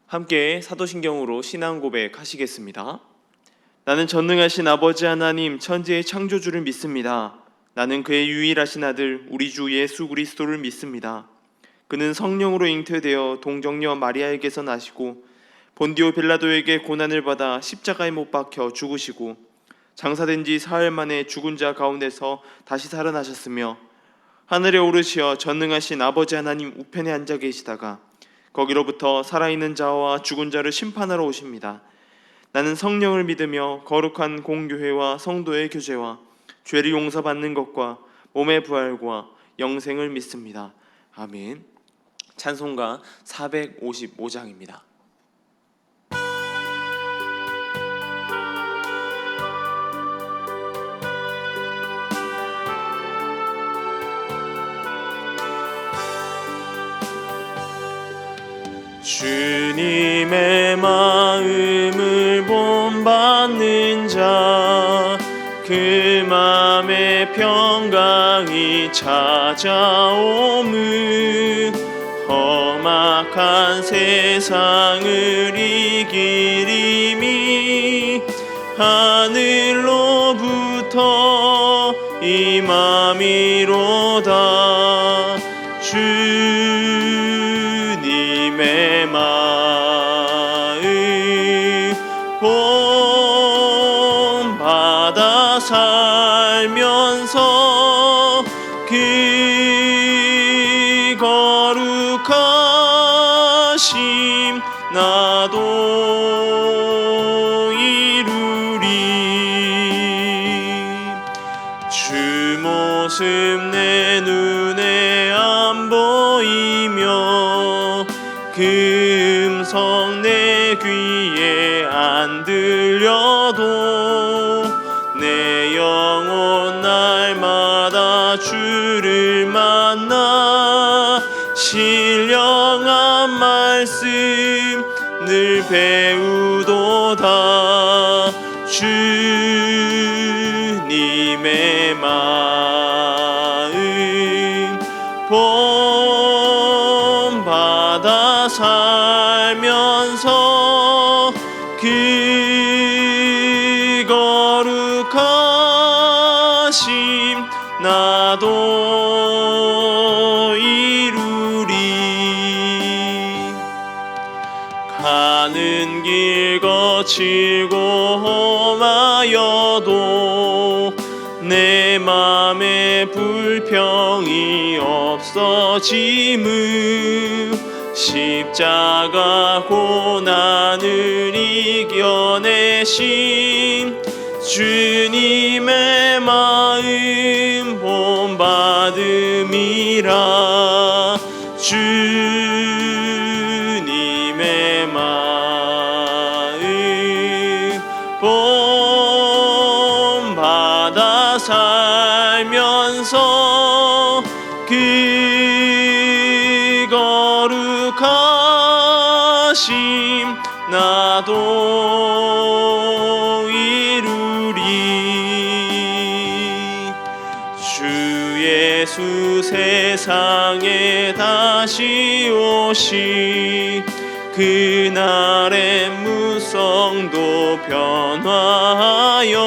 함께 사도신경으로 신앙 고백하시겠습니다. 나는 전능하신 아버지 하나님 천지의 창조주를 믿습니다. 나는 그의 유일하신 아들 우리 주 예수 그리스도를 믿습니다. 그는 성령으로 잉태되어 동정녀 마리아에게서 나시고 본디오 빌라도에게 고난을 받아 십자가에 못 박혀 죽으시고 장사된 지 사흘 만에 죽은 자 가운데서 다시 살아나셨으며 하늘에 오르시어 전능하신 아버지 하나님 우편에 앉아 계시다가 거기로부터 살아있는 자와 죽은 자를 심판하러 오십니다. 나는 성령을 믿으며 거룩한 공교회와 성도의 교제와 죄를 용서받는 것과 몸의 부활과 영생을 믿습니다. 아멘. 찬송가 455장입니다. 주님의 마음을 본받는 자, 그 맘에 평강이 찾아오므 험악한 세상을 이기리니 하늘로부터 임함이로다. 주님의 마음 본받아 살면서 그 거룩하심 나도 이루리. 주 모습 내 눈에 안 보이며 그 음성 내 귀에 안 들려도 내 영혼 날마다 주를 만나 신령한 말씀 늘 배우도다. 주님의 마음 본받아 살면서 그 거룩하심 나도 이루리. 가는 길 거칠고 험하여도 내 맘에 불평이 없어짐을 십자가 고난을 이겨내신 주님의 마음 본받음이라. 주님의 마음 본받아 살면서 그 거룩하심 나도 이루리. 주 예수 세상에 다시 오시 그날의 무성도 변화하여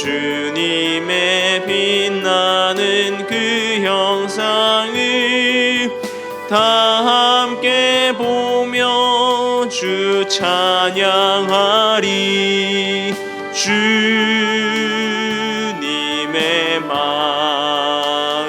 주님의 빛나는 그 형상을 다 함께 보며 주 찬양하리. 주님의 마음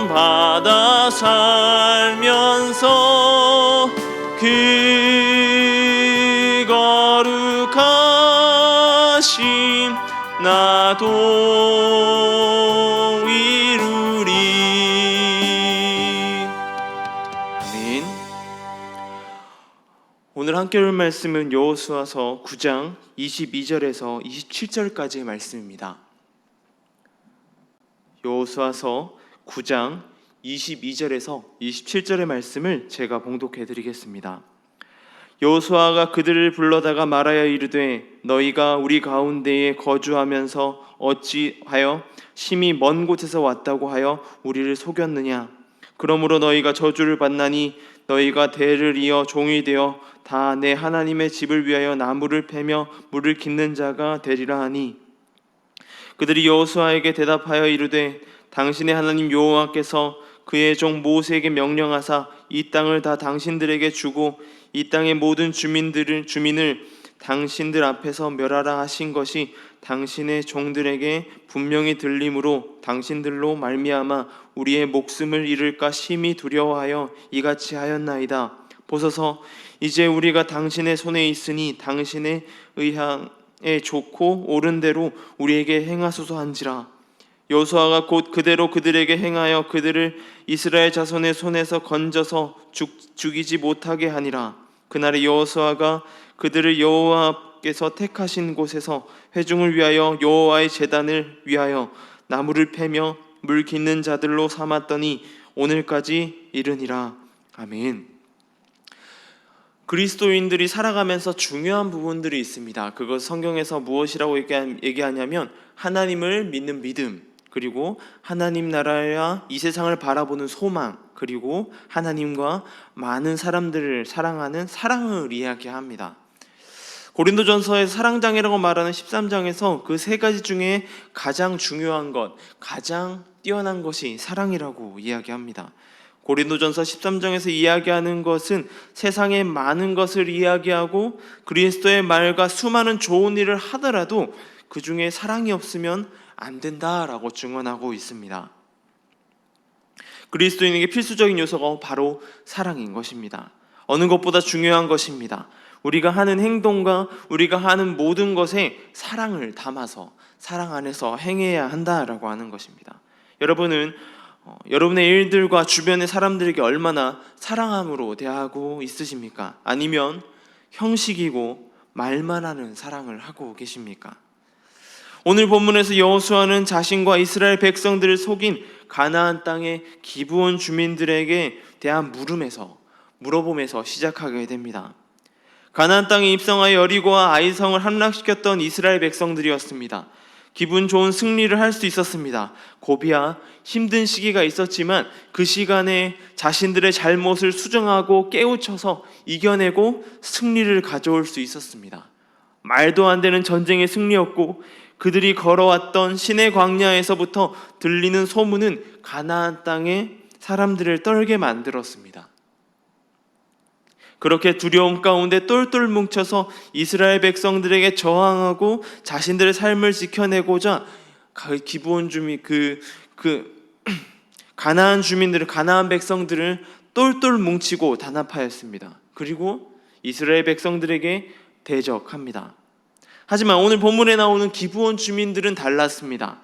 본받아 살면서 그 거룩하심 나도 이루리. 아멘. 오늘 함께 볼 말씀은 여호수아서 9장 22절에서 27절까지의 말씀입니다. 여호수아서 9장 22절에서 27절의 말씀을 제가 봉독해 드리겠습니다. 여호수아가 그들을 불러다가 말하여 이르되 너희가 우리 가운데에 거주하면서 어찌하여 심히 먼 곳에서 왔다고 하여 우리를 속였느냐. 그러므로 너희가 저주를 받나니 너희가 대를 이어 종이 되어 다 내 하나님의 집을 위하여 나무를 패며 물을 깃는 자가 되리라 하니 그들이 여호수아에게 대답하여 이르되 당신의 하나님 여호와께서 그의 종 모세에게 명령하사 이 땅을 다 당신들에게 주고 이 땅의 모든 주민을 당신들 앞에서 멸하라 하신 것이 당신의 종들에게 분명히 들림으로 당신들로 말미암아 우리의 목숨을 잃을까 심히 두려워하여 이같이 하였나이다. 보소서, 이제 우리가 당신의 손에 있으니 당신의 의향에 좋고 옳은 대로 우리에게 행하소서 한지라. 여호수아가 곧 그대로 그들에게 행하여 그들을 이스라엘 자손의 손에서 건져서 죽이지 못하게 하니라. 그날에 여호수아가 그들을 여호와께서 택하신 곳에서 회중을 위하여 여호와의 제단을 위하여 나무를 패며 물 깃는 자들로 삼았더니 오늘까지 이르니라. 아멘. 그리스도인들이 살아가면서 중요한 부분들이 있습니다. 그것 성경에서 무엇이라고 얘기하냐면 하나님을 믿는 믿음, 그리고 하나님 나라야 이 세상을 바라보는 소망, 그리고 하나님과 많은 사람들을 사랑하는 사랑을 이야기합니다. 고린도전서의 사랑장이라고 말하는 13장에서 그 세 가지 중에 가장 중요한 것, 가장 뛰어난 것이 사랑이라고 이야기합니다. 고린도전서 13장에서 이야기하는 것은 세상의 많은 것을 이야기하고 그리스도의 말과 수많은 좋은 일을 하더라도 그 중에 사랑이 없으면 안 된다라고 증언하고 있습니다. 그리스도인에게 필수적인 요소가 바로 사랑인 것입니다. 어느 것보다 중요한 것입니다. 우리가 하는 행동과 우리가 하는 모든 것에 사랑을 담아서 사랑 안에서 행해야 한다라고 하는 것입니다. 여러분은 여러분의 일들과 주변의 사람들에게 얼마나 사랑함으로 대하고 있으십니까? 아니면 형식이고 말만 하는 사랑을 하고 계십니까? 오늘 본문에서 여호수아는 자신과 이스라엘 백성들을 속인 가나안 땅의 기브온 주민들에게 대한 물어봄에서 시작하게 됩니다. 가나안 땅에 입성하여 여리고와 아이성을 함락시켰던 이스라엘 백성들이었습니다. 기분 좋은 승리를 할 수 있었습니다. 고비야 힘든 시기가 있었지만 그 시간에 자신들의 잘못을 수정하고 깨우쳐서 이겨내고 승리를 가져올 수 있었습니다. 말도 안 되는 전쟁의 승리였고 그들이 걸어왔던 시내 광야에서부터 들리는 소문은 가나안 땅의 사람들을 떨게 만들었습니다. 그렇게 두려움 가운데 똘똘 뭉쳐서 이스라엘 백성들에게 저항하고 자신들의 삶을 지켜내고자 기브온 주민 가나안 주민들을 가나안 백성들을 똘똘 뭉치고 단합하였습니다. 그리고 이스라엘 백성들에게 대적합니다. 하지만 오늘 본문에 나오는 기브온 주민들은 달랐습니다.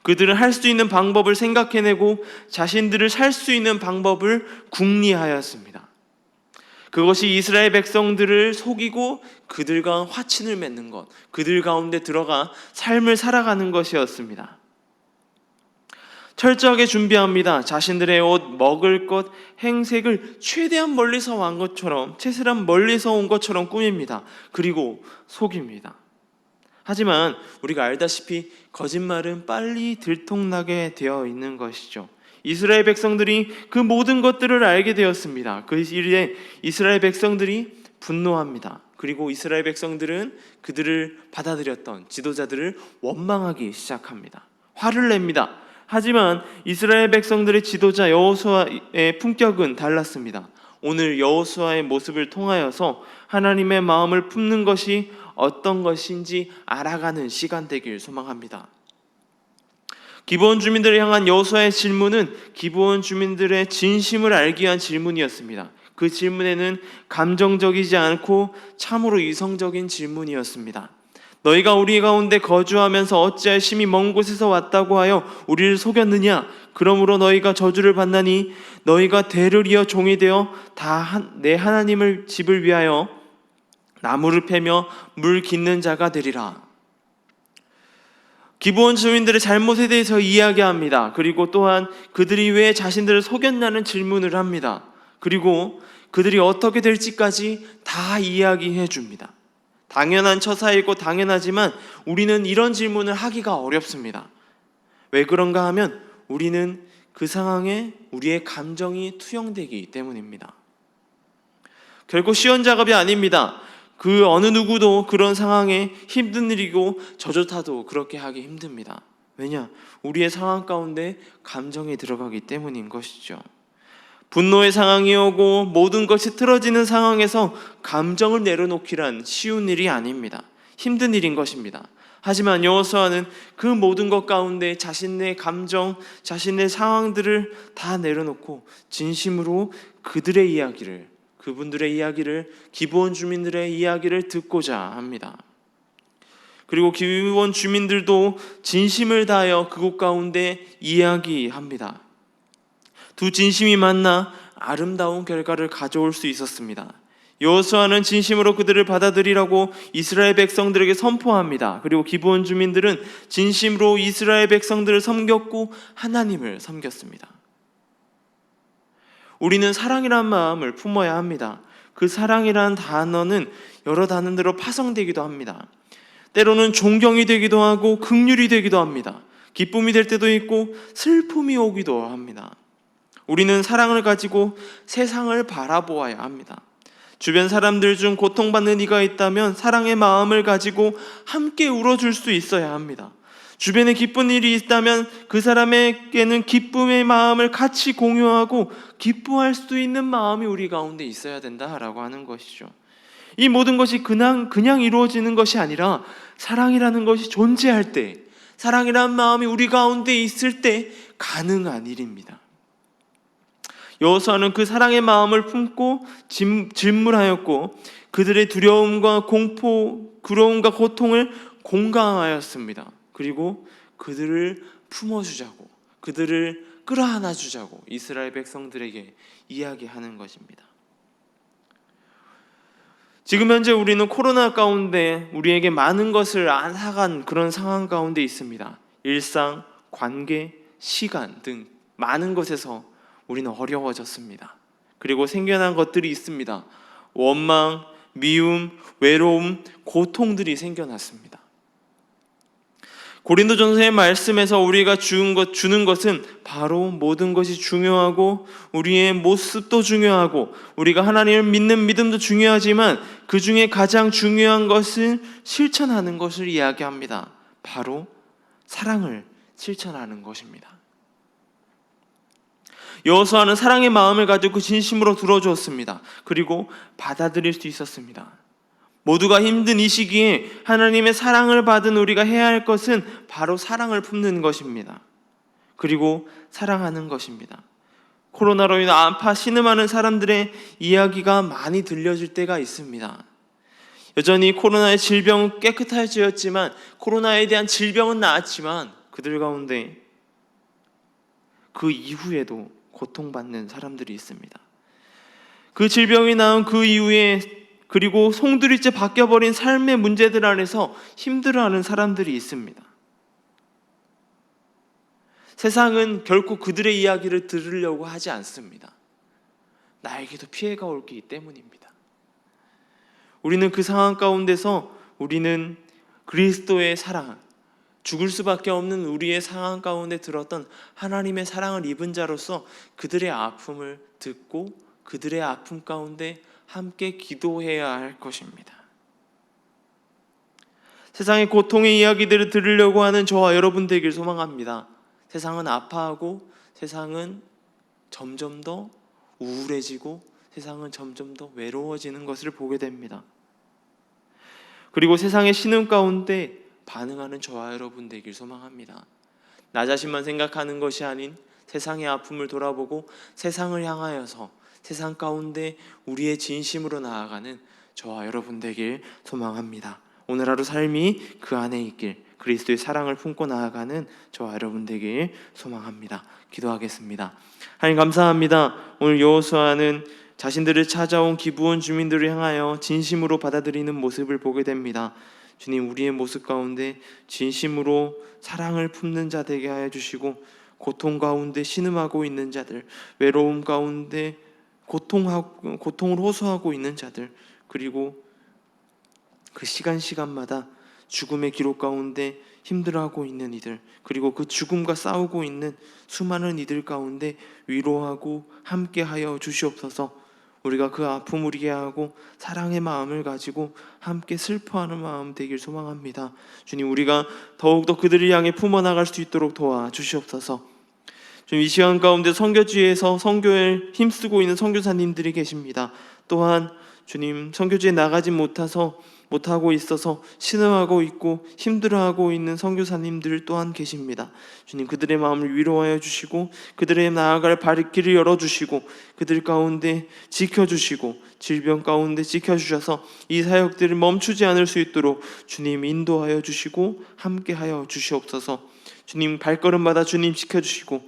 그들은 할 수 있는 방법을 생각해내고 자신들을 살 수 있는 방법을 궁리하였습니다. 그것이 이스라엘 백성들을 속이고 그들과 화친을 맺는 것, 그들 가운데 들어가 삶을 살아가는 것이었습니다. 철저하게 준비합니다. 자신들의 옷, 먹을 것, 행색을 최대한 멀리서 온 것처럼 꾸밉니다. 그리고 속입니다. 하지만 우리가 알다시피 거짓말은 빨리 들통나게 되어 있는 것이죠. 이스라엘 백성들이 그 모든 것들을 알게 되었습니다. 그 일에 이스라엘 백성들이 분노합니다. 그리고 이스라엘 백성들은 그들을 받아들였던 지도자들을 원망하기 시작합니다. 화를 냅니다. 하지만 이스라엘 백성들의 지도자 여호수아의 품격은 달랐습니다. 오늘 여호수아의 모습을 통하여서 하나님의 마음을 품는 것이 어떤 것인지 알아가는 시간 되길 소망합니다. 기브온 주민들을 향한 여호수아의 질문은 기브온 주민들의 진심을 알기 위한 질문이었습니다. 그 질문에는 감정적이지 않고 참으로 이성적인 질문이었습니다. 너희가 우리 가운데 거주하면서 어찌하여 심히 먼 곳에서 왔다고 하여 우리를 속였느냐? 그러므로 너희가 저주를 받나니 너희가 대를 이어 종이 되어 다 내 하나님을 집을 위하여 나무를 패며 물 깃는 자가 되리라. 기브온 주민들의 잘못에 대해서 이야기합니다. 그리고 또한 그들이 왜 자신들을 속였냐는 질문을 합니다. 그리고 그들이 어떻게 될지까지 다 이야기해 줍니다. 당연한 처사이고 당연하지만 우리는 이런 질문을 하기가 어렵습니다. 왜 그런가 하면 우리는 그 상황에 우리의 감정이 투영되기 때문입니다. 결코 쉬운 작업이 아닙니다. 그 어느 누구도 그런 상황에 힘든 일이고 저조 타도 그렇게 하기 힘듭니다. 왜냐? 우리의 상황 가운데 감정이 들어가기 때문인 것이죠. 분노의 상황이 오고 모든 것이 틀어지는 상황에서 감정을 내려놓기란 쉬운 일이 아닙니다. 힘든 일인 것입니다. 하지만 여호수아는 그 모든 것 가운데 자신의 감정, 자신의 상황들을 다 내려놓고 진심으로 그들의 이야기를, 그분들의 이야기를, 기브온 주민들의 이야기를 듣고자 합니다. 그리고 기브온 주민들도 진심을 다하여 그곳 가운데 이야기합니다. 두 진심이 만나 아름다운 결과를 가져올 수 있었습니다. 여호수아는 진심으로 그들을 받아들이라고 이스라엘 백성들에게 선포합니다. 그리고 기브온 주민들은 진심으로 이스라엘 백성들을 섬겼고 하나님을 섬겼습니다. 우리는 사랑이란 마음을 품어야 합니다. 그 사랑이란 단어는 여러 단어로 파송되기도 합니다. 때로는 존경이 되기도 하고 긍휼이 되기도 합니다. 기쁨이 될 때도 있고 슬픔이 오기도 합니다. 우리는 사랑을 가지고 세상을 바라보아야 합니다. 주변 사람들 중 고통받는 이가 있다면 사랑의 마음을 가지고 함께 울어줄 수 있어야 합니다. 주변에 기쁜 일이 있다면 그 사람에게는 기쁨의 마음을 같이 공유하고 기뻐할 수 있는 마음이 우리 가운데 있어야 된다라고 하는 것이죠. 이 모든 것이 그냥 이루어지는 것이 아니라 사랑이라는 것이 존재할 때, 사랑이라는 마음이 우리 가운데 있을 때 가능한 일입니다. 여호수아는 그 사랑의 마음을 품고 질문하였고 그들의 두려움과 공포, 괴로움과 고통을 공감하였습니다. 그리고 그들을 품어주자고, 그들을 끌어안아 주자고 이스라엘 백성들에게 이야기하는 것입니다. 지금 현재 우리는 코로나 가운데 우리에게 많은 것을 앗아간 그런 상황 가운데 있습니다. 일상, 관계, 시간 등 많은 것에서 우리는 어려워졌습니다. 그리고 생겨난 것들이 있습니다. 원망, 미움, 외로움, 고통들이 생겨났습니다. 고린도전서의 말씀에서 우리가 주는 것은 바로 모든 것이 중요하고 우리의 모습도 중요하고 우리가 하나님을 믿는 믿음도 중요하지만 그 중에 가장 중요한 것은 실천하는 것을 이야기합니다. 바로 사랑을 실천하는 것입니다. 여호수아는 사랑의 마음을 가지고 진심으로 들어주었습니다. 그리고 받아들일 수 있었습니다. 모두가 힘든 이 시기에 하나님의 사랑을 받은 우리가 해야 할 것은 바로 사랑을 품는 것입니다. 그리고 사랑하는 것입니다. 코로나로 인해 아파 신음하는 사람들의 이야기가 많이 들려질 때가 있습니다. 여전히 코로나의 질병은 깨끗해졌지만 코로나에 대한 질병은 나았지만 그들 가운데 그 이후에도 고통받는 사람들이 있습니다. 그 질병이 나온 그 이후에 그리고 송두리째 바뀌어버린 삶의 문제들 안에서 힘들어하는 사람들이 있습니다. 세상은 결코 그들의 이야기를 들으려고 하지 않습니다. 나에게도 피해가 올기 때문입니다. 우리는 그 상황 가운데서 우리는 그리스도의 사랑, 죽을 수밖에 없는 우리의 상황 가운데 들었던 하나님의 사랑을 입은 자로서 그들의 아픔을 듣고 그들의 아픔 가운데 함께 기도해야 할 것입니다. 세상의 고통의 이야기들을 들으려고 하는 저와 여러분 되길 소망합니다. 세상은 아파하고 세상은 점점 더 우울해지고 세상은 점점 더 외로워지는 것을 보게 됩니다. 그리고 세상의 신음 가운데 반응하는 저와 여러분 되길 소망합니다. 나 자신만 생각하는 것이 아닌 세상의 아픔을 돌아보고 세상을 향하여서 세상 가운데 우리의 진심으로 나아가는 저와 여러분 되길 소망합니다. 오늘 하루 삶이 그 안에 있길 그리스도의 사랑을 품고 나아가는 저와 여러분 되길 소망합니다. 기도하겠습니다. 하나님 감사합니다. 오늘 여호수아는 자신들을 찾아온 기브온 주민들을 향하여 진심으로 받아들이는 모습을 보게 됩니다. 주님, 우리의 모습 가운데 진심으로 사랑을 품는 자 되게 하여 주시고 고통 가운데 신음하고 있는 자들, 외로움 가운데 고통을 호소하고 있는 자들, 그리고 그 시간마다 죽음의 기록 가운데 힘들어하고 있는 이들, 그리고 그 죽음과 싸우고 있는 수많은 이들 가운데 위로하고 함께하여 주시옵소서. 우리가 그 아픔을 이해하고 사랑의 마음을 가지고 함께 슬퍼하는 마음 되길 소망합니다. 주님, 우리가 더욱더 그들을 향해 품어나갈 수 있도록 도와주시옵소서. 주님, 이 시간 가운데 선교지에서 선교에 힘쓰고 있는 선교사님들이 계십니다. 또한 주님, 선교지에 나가지 못하고 있어서 신음하고 있고 힘들어하고 있는 선교사님들 또한 계십니다. 주님, 그들의 마음을 위로하여 주시고 그들의 나아갈 길을 열어주시고 그들 가운데 지켜주시고 질병 가운데 지켜주셔서 이 사역들을 멈추지 않을 수 있도록 주님 인도하여 주시고 함께하여 주시옵소서. 주님, 발걸음마다 주님 지켜주시고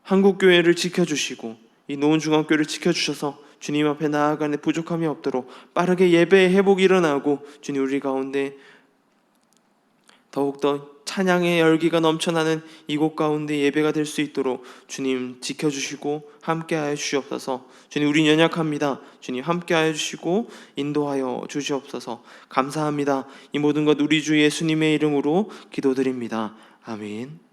한국교회를 지켜주시고 이 노은중앙교회를 지켜주셔서 주님 앞에 나아가는 부족함이 없도록 빠르게 예배의 회복이 일어나고 주님, 우리 가운데 더욱더 찬양의 열기가 넘쳐나는 이곳 가운데 예배가 될 수 있도록 주님 지켜주시고 함께하여 주시옵소서. 주님, 우린 연약합니다. 주님, 함께하여 주시고 인도하여 주시옵소서. 감사합니다. 이 모든 것 우리 주 예수님의 이름으로 기도드립니다. 아멘.